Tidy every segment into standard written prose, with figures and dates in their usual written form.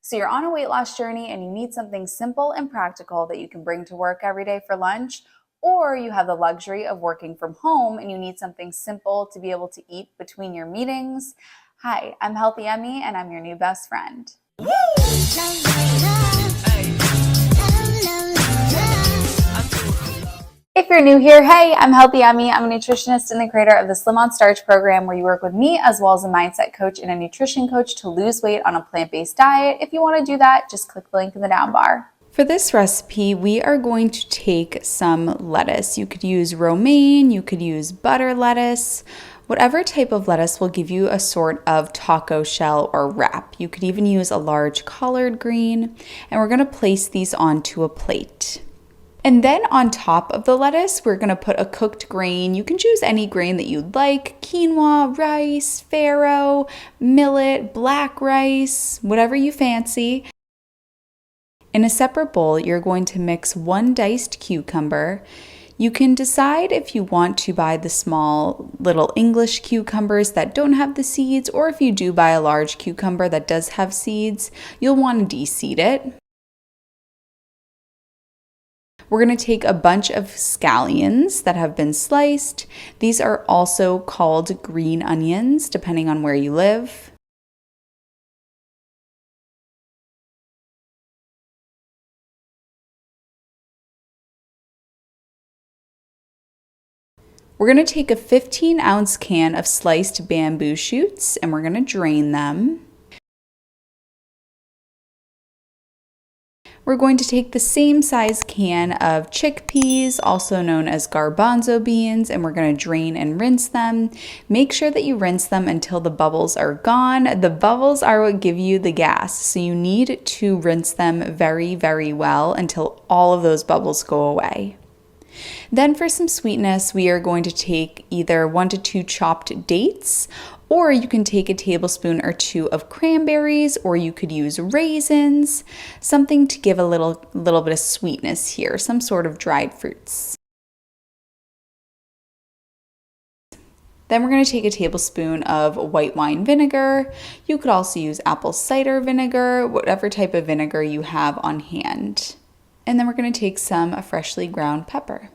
So you're on a weight loss journey and you need something simple and practical that you can bring to work every day for lunch, or you have the luxury of working from home and you need something simple to be able to eat between your meetings. Hi, I'm Healthy Emmie and I'm your new best friend. If you're new here, hey, I'm Healthy Emmie. I'm a nutritionist and the creator of the Slim on Starch program, where you work with me as well as a mindset coach and a nutrition coach to lose weight on a plant-based diet. If you want to do that, just click the link in the down bar. For this recipe, we are going to take some lettuce. You could use romaine, you could use butter lettuce. Whatever type of lettuce will give you a sort of taco shell or wrap. You could even use a large collard green, and we're going to place these onto a plate. And then on top of the lettuce, we're going to put a cooked grain. You can choose any grain that you'd like: quinoa, rice, farro, millet, black rice, whatever you fancy. In a separate bowl, you're going to mix 1 diced cucumber. You can decide if you want to buy the small little English cucumbers that don't have the seeds, or if you do buy a large cucumber that does have seeds, you'll want to de-seed it. We're going to take a bunch of scallions that have been sliced. These are also called green onions, depending on where you live. We're going to take a 15-ounce can of sliced bamboo shoots and we're going to drain them. We're going to take the same size can of chickpeas, also known as garbanzo beans, and we're going to drain and rinse them. Make sure that you rinse them until the bubbles are gone. The bubbles are what give you the gas, so you need to rinse them very, very well until all of those bubbles go away. Then for some sweetness, we are going to take either 1 to 2 chopped dates, or you can take a tablespoon or 2 of cranberries, or you could use raisins, something to give a little bit of sweetness here, some sort of dried fruits. Then we're going to take a tablespoon of white wine vinegar. You could also use apple cider vinegar, whatever type of vinegar you have on hand. And then we're going to take some freshly ground pepper.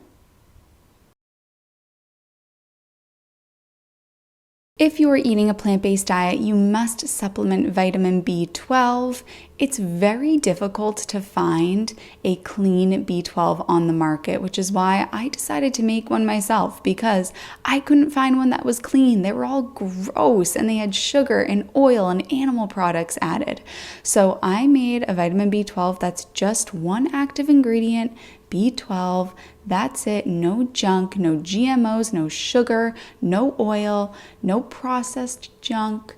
If you are eating a plant-based diet, you must supplement vitamin B12. It's very difficult to find a clean B12 on the market, which is why I decided to make one myself, because I couldn't find one that was clean. They were all gross and they had sugar and oil and animal products added. So I made a vitamin B12 that's just one active ingredient, B12, that's it. No junk, no GMOs, no sugar, no oil, no processed junk,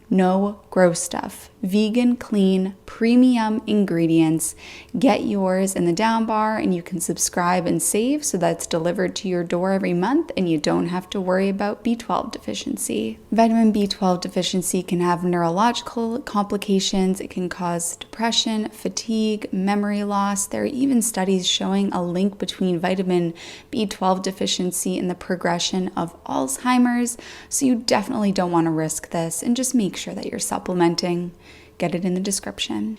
no gross stuff. Vegan, clean, premium ingredients. Get yours in the down bar and you can subscribe and save so that's delivered to your door every month and you don't have to worry about B12 deficiency. Vitamin B12 deficiency can have neurological complications. It can cause depression, fatigue, memory loss. There are even studies showing a link between vitamin B12 deficiency and the progression of Alzheimer's. So you definitely don't want to risk this, and just make sure that you're supplementing. Get it in the description.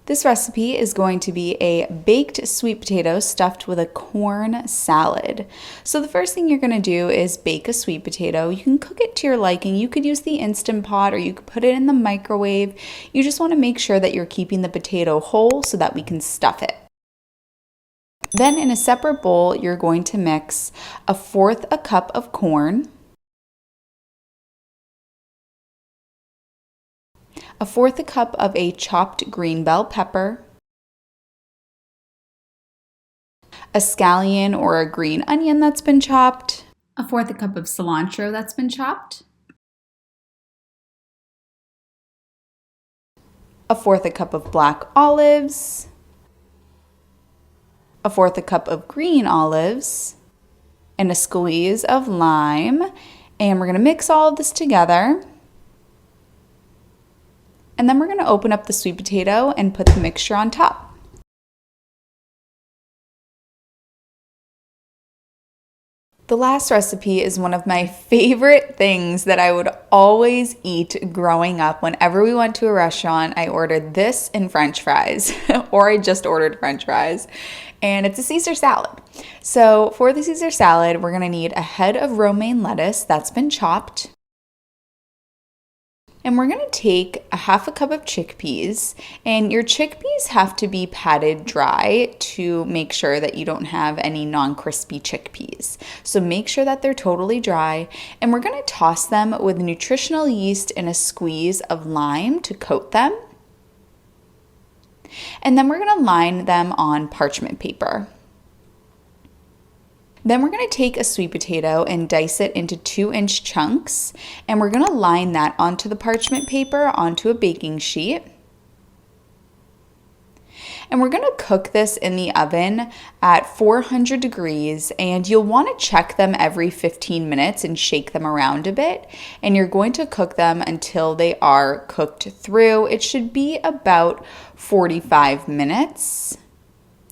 This recipe is going to be a baked sweet potato stuffed with a corn salad. So the first thing you're going to do is bake a sweet potato. You can cook it to your liking. You could use the Instant Pot or you could put it in the microwave. You just want to make sure that you're keeping the potato whole so that we can stuff it. Then in a separate bowl, you're going to mix 1/4 a cup of corn, 1/4 a cup of a chopped green bell pepper, a scallion or a green onion that's been chopped, 1/4 a cup of cilantro that's been chopped, 1/4 a cup of black olives, 1/4 a cup of green olives, and a squeeze of lime. And we're going to mix all of this together. And then we're going to open up the sweet potato and put the mixture on top. The last recipe is one of my favorite things that I would always eat growing up. Whenever we went to a restaurant, I ordered this and French fries, or I just ordered French fries, and it's a Caesar salad. So for the Caesar salad, we're gonna need a head of romaine lettuce that's been chopped. And we're gonna take a half a cup of chickpeas, and your chickpeas have to be patted dry to make sure that you don't have any non-crispy chickpeas. So make sure that they're totally dry, and we're gonna toss them with nutritional yeast and a squeeze of lime to coat them. And then we're gonna line them on parchment paper. Then we're gonna take a sweet potato and dice it into 2-inch chunks, and we're gonna line that onto the parchment paper onto a baking sheet. And we're gonna cook this in the oven at 400 degrees, and you'll wanna check them every 15 minutes and shake them around a bit. And you're going to cook them until they are cooked through. It should be about 45 minutes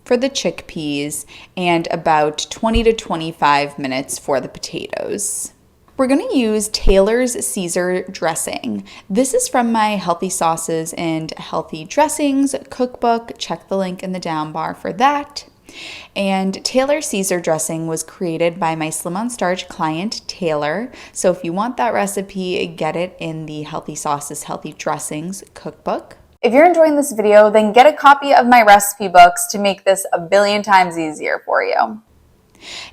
for the chickpeas and about 20 to 25 minutes for the potatoes. We're going to use Taylor's Caesar dressing. This is from my Healthy Sauces and Healthy Dressings cookbook. Check the link in the down bar for that. And Taylor Caesar dressing was created by my Slim on Starch client, Taylor. So if you want that recipe, get it in the Healthy Sauces, Healthy Dressings cookbook. If you're enjoying this video, then get a copy of my recipe books to make this a billion times easier for you.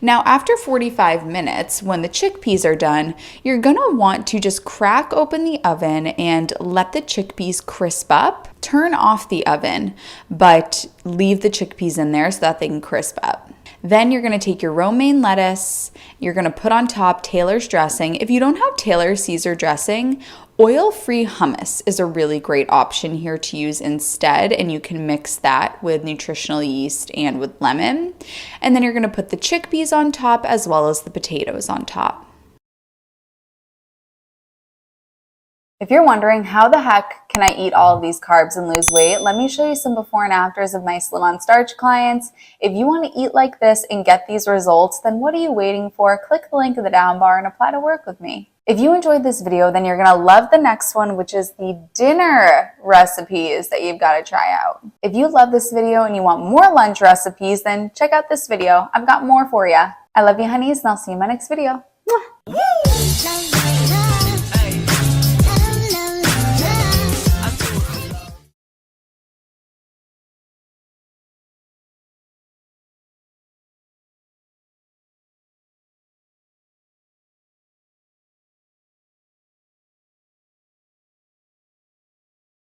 Now, after 45 minutes, when the chickpeas are done, you're gonna want to just crack open the oven and let the chickpeas crisp up. Turn off the oven, but leave the chickpeas in there so that they can crisp up. Then you're gonna take your romaine lettuce, you're gonna put on top Taylor's dressing. If you don't have Taylor's Caesar dressing, oil-free hummus is a really great option here to use instead, and you can mix that with nutritional yeast and with lemon. And then you're gonna put the chickpeas on top as well as the potatoes on top. If you're wondering how the heck can I eat all of these carbs and lose weight, let me show you some before and afters of my Slim on Starch clients. If you want to eat like this and get these results, then what are you waiting for? Click the link in the down bar and apply to work with me. If you enjoyed this video, then you're going to love the next one, which is the dinner recipes that you've got to try out. If you love this video and you want more lunch recipes, then check out this video. I've got more for you. I love you, honeys, and I'll see you in my next video. Mwah.